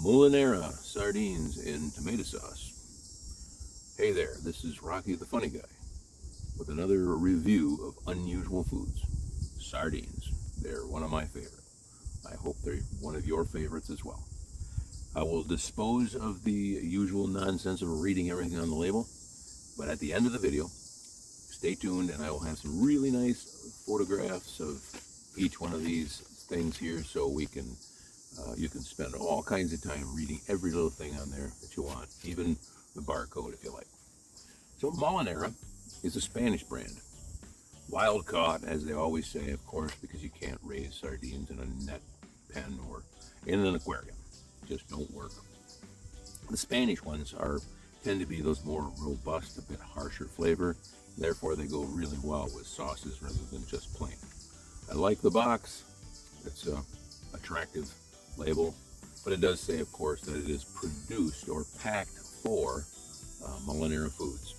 Molinera sardines in tomato sauce. Hey there, this is Rocky the Funny Guy with another review of unusual foods. Sardines. They're one of my favorites. I hope they're one of your favorites as well. I will dispose of the usual nonsense of reading everything on the label, but at the end of the video, stay tuned and I will have some really nice photographs of each one of these things here so we can you can spend all kinds of time reading every little thing on there that you want, even the barcode if you like. So Molinera is a Spanish brand. Wild caught, as they always say, of course, because you can't raise sardines in a net pen or in an aquarium. Just don't work. The Spanish ones tend to be those more robust, a bit harsher flavor. Therefore, they go really well with sauces rather than just plain. I like the box. It's a attractive label, but it does say, of course, that it is produced or packed for Molinera Foods,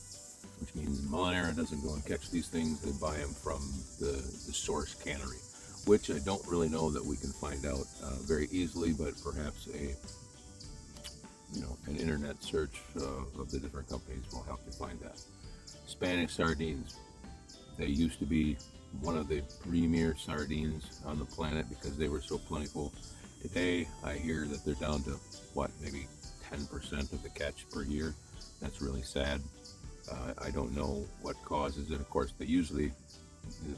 which means Molinera doesn't go and catch these things. They buy them from the source cannery, which I don't really know that we can find out very easily, but perhaps an internet search of the different companies will help you find that. Spanish sardines, they used to be one of the premier sardines on the planet because they were so plentiful. Today, I hear that they're down to, maybe 10% of the catch per year. That's really sad. I don't know what causes it. Of course, the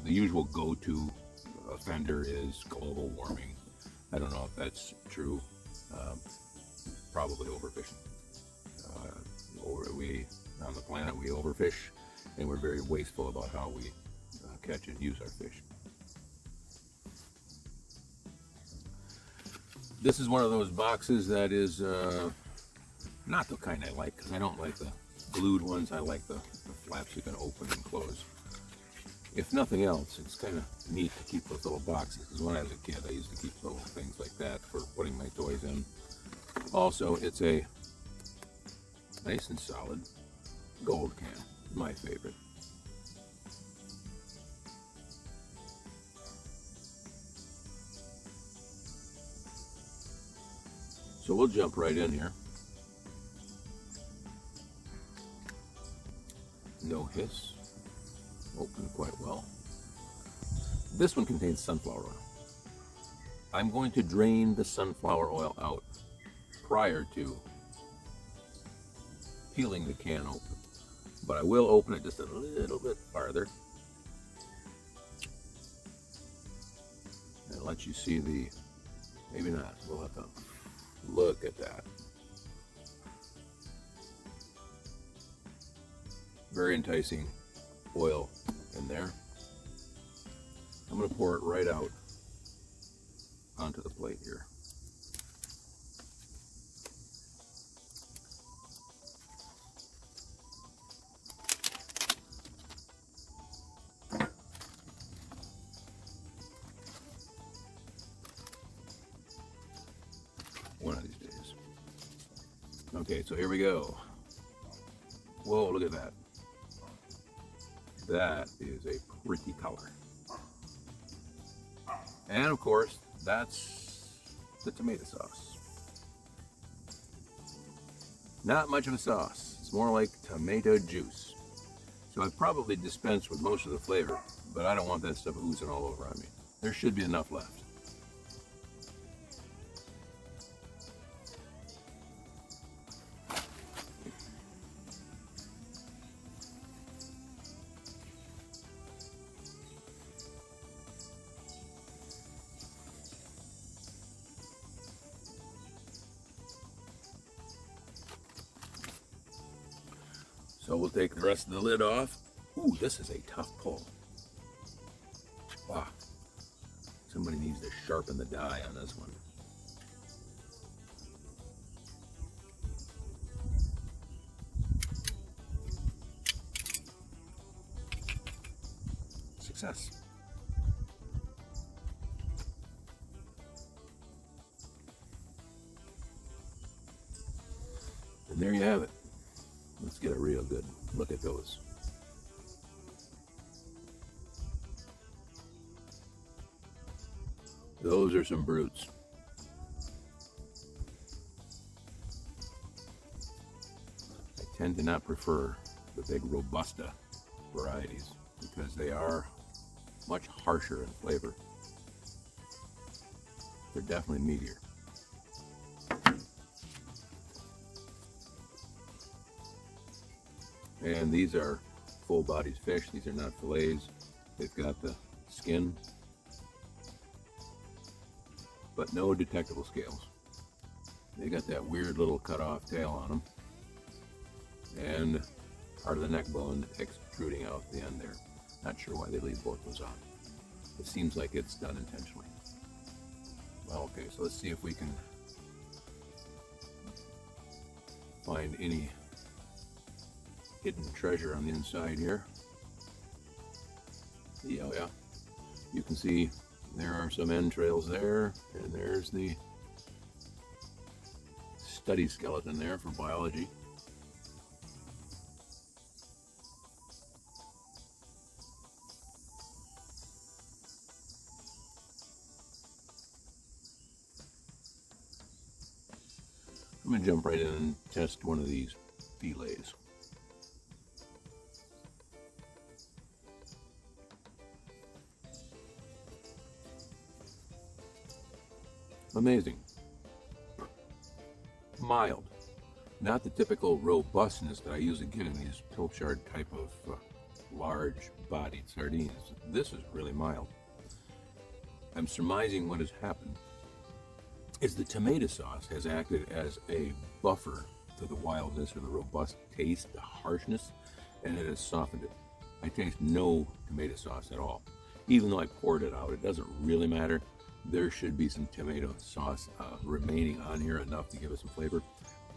usual go-to offender is global warming. I don't know if that's true. Probably overfishing. On the planet, we overfish, and we're very wasteful about how we catch and use our fish. This is one of those boxes that is not the kind I like, because I don't like the glued ones. I like the flaps you can open and close. If nothing else, it's kind of neat to keep those little boxes, because when I was a kid, I used to keep little things like that for putting my toys in. Also, it's a nice and solid gold can, my favorite. So we'll jump right in here. No hiss. Open quite well. This one contains sunflower oil. I'm going to drain the sunflower oil out prior to peeling the can open, but I will open it just a little bit farther and let you see maybe not, we'll have to look at that. Very enticing oil in there. I'm going to pour it right out onto the plate here. One of these days. Okay, so here we go. Whoa, look at that. That is a pretty color. And of course, that's the tomato sauce. Not much of a sauce. It's more like tomato juice. So I've probably dispensed with most of the flavor, but I don't want that stuff oozing all over on me. There should be enough left. So we'll take the rest of the lid off. Ooh, this is a tough pull. Wow. Somebody needs to sharpen the die on this one. Success. And there you have it. Let's get a real good look at those. Those are some brutes. tend to not prefer the big Robusta varieties because they are much harsher in flavor. They're definitely meatier. And these are full-bodied fish. These are not fillets. They've got the skin, but no detectable scales. They got that weird little cut-off tail on them, and part of the neck bone extruding out the end there. Not sure why they leave both those on. It seems like it's done intentionally. Well, okay, so let's see if we can find any hidden treasure on the inside here. Yeah, yeah. You can see there are some entrails there, and there's the study skeleton there for biology. I'm going to jump right in and test one of these fillets. Amazing. Mild. Not the typical robustness that I usually get in these pilchard type of large bodied sardines. This is really mild. I'm surmising what has happened is the tomato sauce has acted as a buffer to the wildness or the robust taste, the harshness, and it has softened it. I taste no tomato sauce at all. Even though I poured it out, it doesn't really matter. There should be some tomato sauce remaining on here, enough to give it some flavor,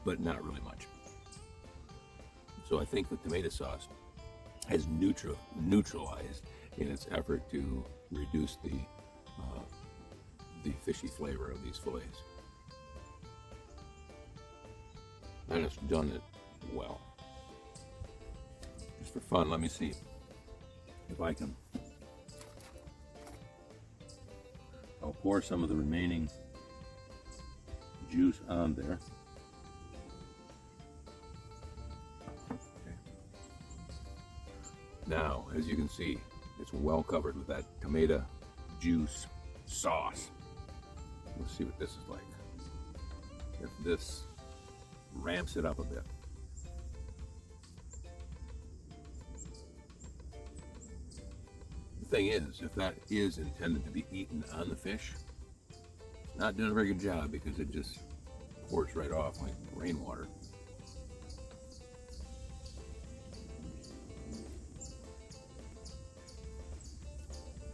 but not really much. So I think the tomato sauce has neutralized in its effort to reduce the fishy flavor of these fillets. And it's done it well. Just for fun, let me see if I can. I'll pour some of the remaining juice on there. Okay. Now, as you can see, it's well covered with that tomato juice sauce. Let's see what this is like. If this ramps it up a bit. The thing is, if that is intended to be eaten on the fish, it's not doing a very good job because it just pours right off like rainwater.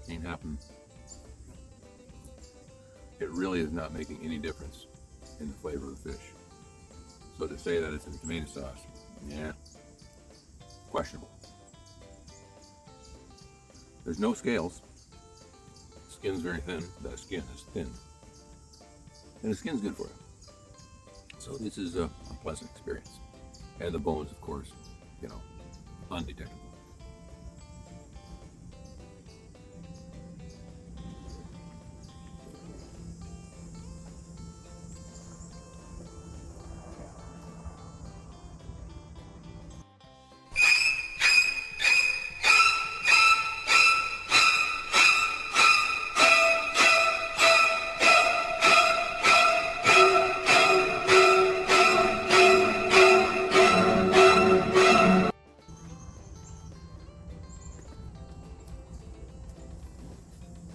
Ain't happening. It really is not making any difference in the flavor of the fish. So to say that it's in the tomato sauce, yeah, questionable. There's no scales. The skin's very thin. The skin is thin. And the skin's good for you. So this is a pleasant experience. And the bones, of course, you know, undetectable.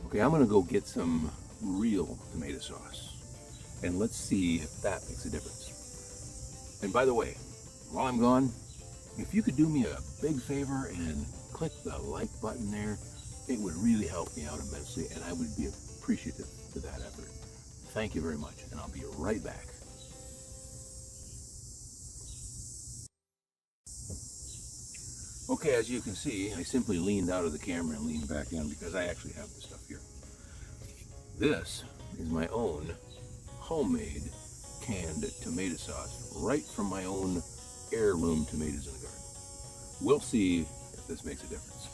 Okay, I'm gonna go get some real tomato sauce and let's see if that makes a difference. And by the way, while I'm gone, if you could do me a big favor and click the like button there, it would really help me out immensely and I would be appreciative to that effort. Thank you very much, and I'll be right back. Okay, as you can see, I simply leaned out of the camera and leaned back in because I actually have the stuff here. This is my own homemade canned tomato sauce, right from my own heirloom tomatoes in the garden. We'll see if this makes a difference.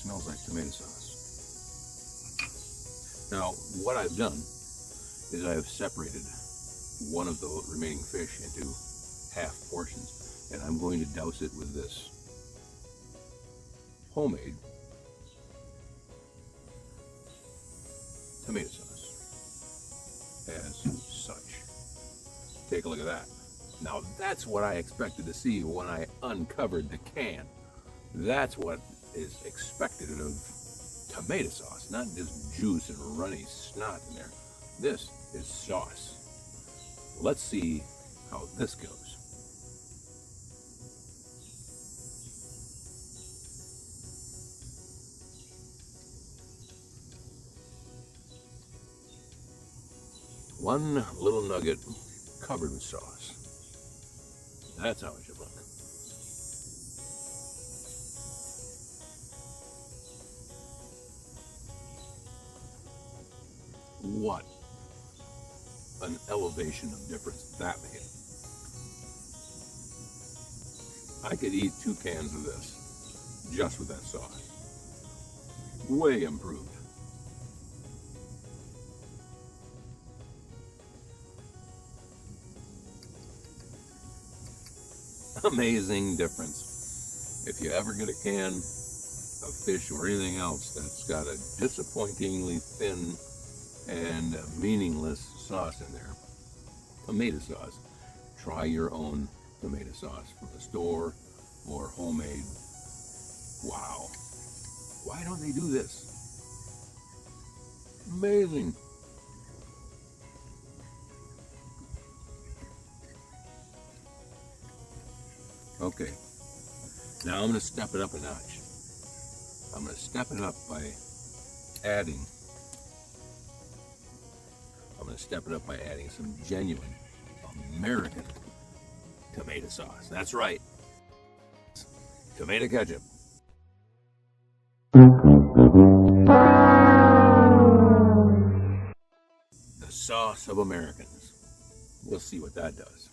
Smells like tomato sauce. Now, what I've done is I have separated one of the remaining fish into half portions, and I'm going to douse it with this homemade tomato sauce as such. Take a look at that. Now that's what I expected to see when I uncovered the can. That's what is expected of tomato sauce, not just juice and runny snot in there. This is sauce. Let's see how this goes. One little nugget covered with sauce. That's how it should look. What an elevation of difference that made. I could eat 2 cans of this just with that sauce. Way improved. Amazing difference. If you ever get a can of fish or anything else that's got a disappointingly thin and meaningless sauce in there, tomato sauce, try your own tomato sauce from the store or homemade. Wow. Why don't they do this? Amazing. Okay, now I'm going to step it up a notch. I'm going to step it up by adding some genuine American tomato sauce. That's right, tomato ketchup. The sauce of Americans. We'll see what that does.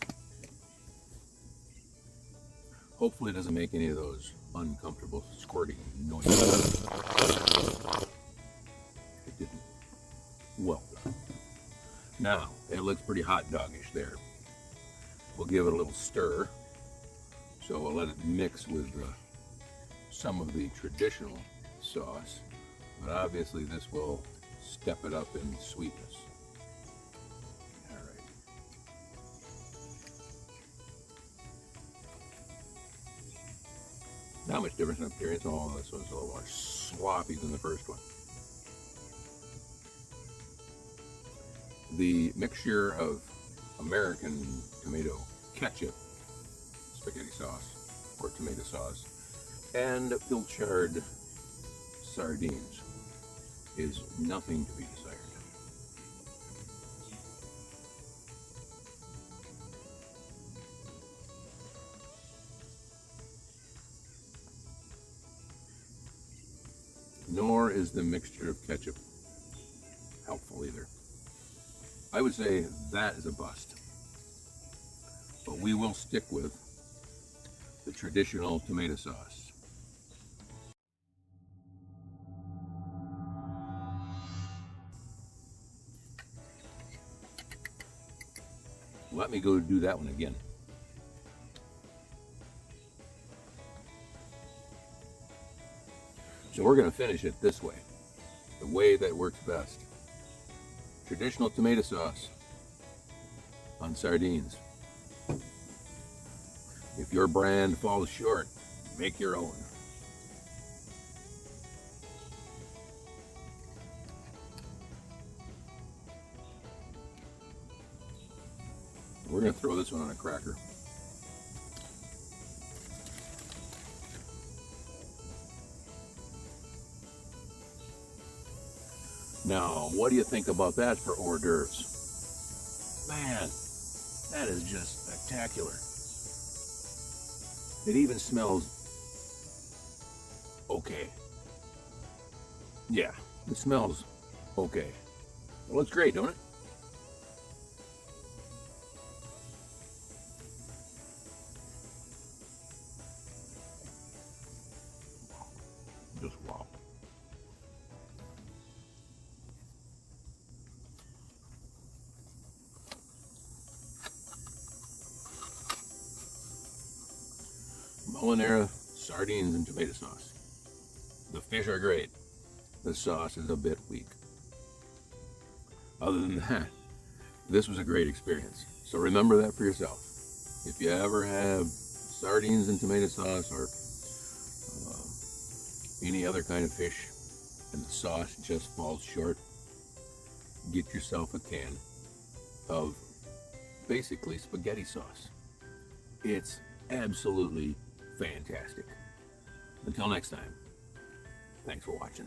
Hopefully it doesn't make any of those uncomfortable squirting noises. It didn't. Well done. Now, it looks pretty hot doggish there. We'll give it a little stir. So we'll let it mix with some of the traditional sauce. But obviously this will step it up in sweetness. Not much difference in appearance. Oh, this one's a little more sloppy than the first one. The mixture of American tomato ketchup, spaghetti sauce, or tomato sauce, and pilchard sardines is nothing to be desired. Nor is the mixture of ketchup helpful either. I would say that is a bust. But we will stick with the traditional tomato sauce. Let me go do that one again. So we're going to finish it this way, the way that works best. Traditional tomato sauce on sardines. If your brand falls short, make your own. We're going to throw this one on a cracker. Now, what do you think about that for hors d'oeuvres? Man, that is just spectacular. It even smells okay. Yeah, it smells okay. It looks great, don't it? Just wow. Molinera sardines and tomato sauce. The fish are great. The sauce is a bit weak. Other than that, this was a great experience. So remember that for yourself. If you ever have sardines and tomato sauce or any other kind of fish and the sauce just falls short, get yourself a can of basically spaghetti sauce. It's absolutely fantastic. Until next time, thanks for watching.